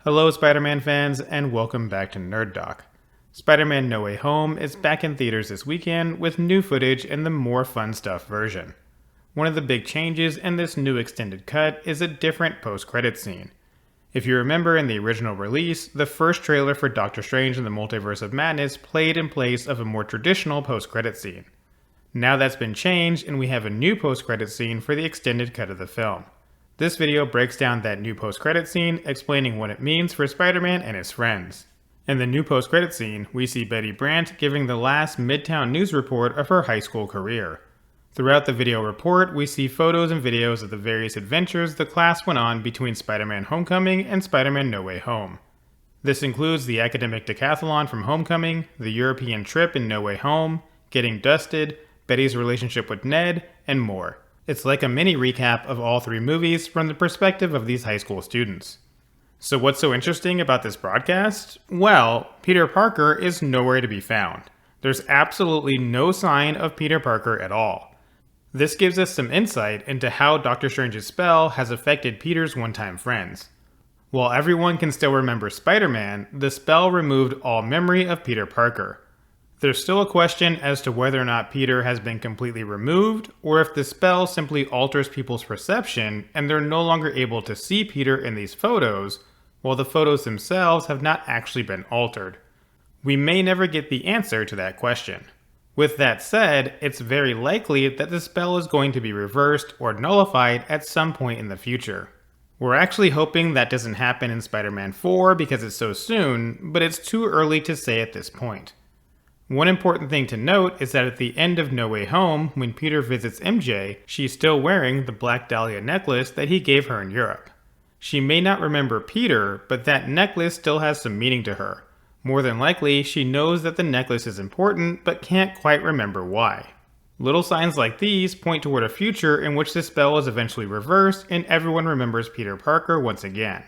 Hello Spider-Man fans, and welcome back to Nerd Doc. Spider-Man No Way Home is back in theaters this weekend with new footage in the more fun stuff version. One of the big changes in this new extended cut is a different post-credits scene. If you remember in the original release, the first trailer for Doctor Strange in the Multiverse of Madness played in place of a more traditional post-credits scene. Now that's been changed and we have a new post-credits scene for the extended cut of the film. This video breaks down that new post-credits scene, explaining what it means for Spider-Man and his friends. In the new post-credits scene, we see Betty Brant giving the last Midtown news report of her high school career. Throughout the video report, we see photos and videos of the various adventures the class went on between Spider-Man Homecoming and Spider-Man No Way Home. This includes the academic decathlon from Homecoming, the European trip in No Way Home, getting dusted, Betty's relationship with Ned, and more. It's like a mini recap of all three movies from the perspective of these high school students. So what's so interesting about this broadcast? Well, Peter Parker is nowhere to be found. There's absolutely no sign of Peter Parker at all. This gives us some insight into how Doctor Strange's spell has affected Peter's one-time friends. While everyone can still remember Spider-Man, the spell removed all memory of Peter Parker. There's still a question as to whether or not Peter has been completely removed, or if the spell simply alters people's perception and they're no longer able to see Peter in these photos, while the photos themselves have not actually been altered. We may never get the answer to that question. With that said, it's very likely that the spell is going to be reversed or nullified at some point in the future. We're actually hoping that doesn't happen in Spider-Man 4 because it's so soon, but it's too early to say at this point. One important thing to note is that at the end of No Way Home, when Peter visits MJ, she's still wearing the black Dahlia necklace that he gave her in Europe. She may not remember Peter, but that necklace still has some meaning to her. More than likely, she knows that the necklace is important, but can't quite remember why. Little signs like these point toward a future in which the spell is eventually reversed and everyone remembers Peter Parker once again.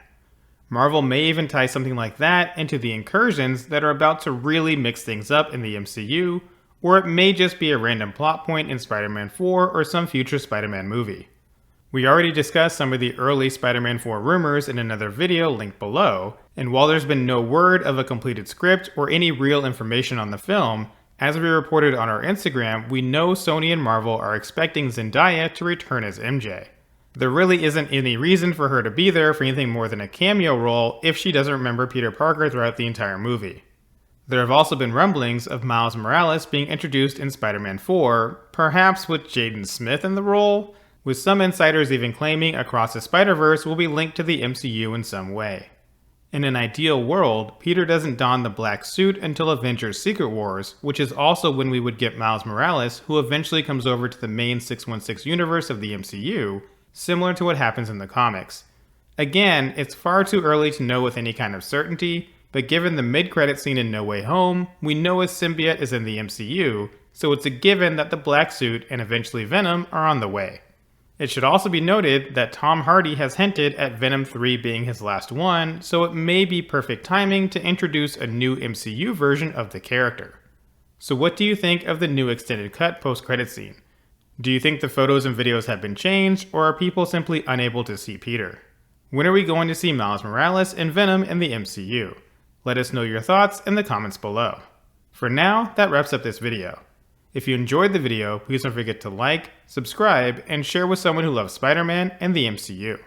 Marvel may even tie something like that into the incursions that are about to really mix things up in the MCU, or it may just be a random plot point in Spider-Man 4 or some future Spider-Man movie. We already discussed some of the early Spider-Man 4 rumors in another video linked below, and while there's been no word of a completed script or any real information on the film, as we reported on our Instagram, we know Sony and Marvel are expecting Zendaya to return as MJ. There really isn't any reason for her to be there for anything more than a cameo role if she doesn't remember Peter Parker throughout the entire movie. There have also been rumblings of Miles Morales being introduced in Spider-Man 4, perhaps with Jaden Smith in the role, with some insiders even claiming Across the Spider-Verse will be linked to the MCU in some way. In an ideal world, Peter doesn't don the black suit until Avengers Secret Wars, which is also when we would get Miles Morales, who eventually comes over to the main 616 universe of the MCU, similar to what happens in the comics. Again, it's far too early to know with any kind of certainty, but given the mid-credit scene in No Way Home, we know his symbiote is in the MCU, so it's a given that the black suit and eventually Venom are on the way. It should also be noted that Tom Hardy has hinted at Venom 3 being his last one, so it may be perfect timing to introduce a new MCU version of the character. So what do you think of the new extended cut post-credit scene? Do you think the photos and videos have been changed, or are people simply unable to see Peter? When are we going to see Miles Morales and Venom in the MCU? Let us know your thoughts in the comments below. For now, that wraps up this video. If you enjoyed the video, please don't forget to like, subscribe, and share with someone who loves Spider-Man and the MCU.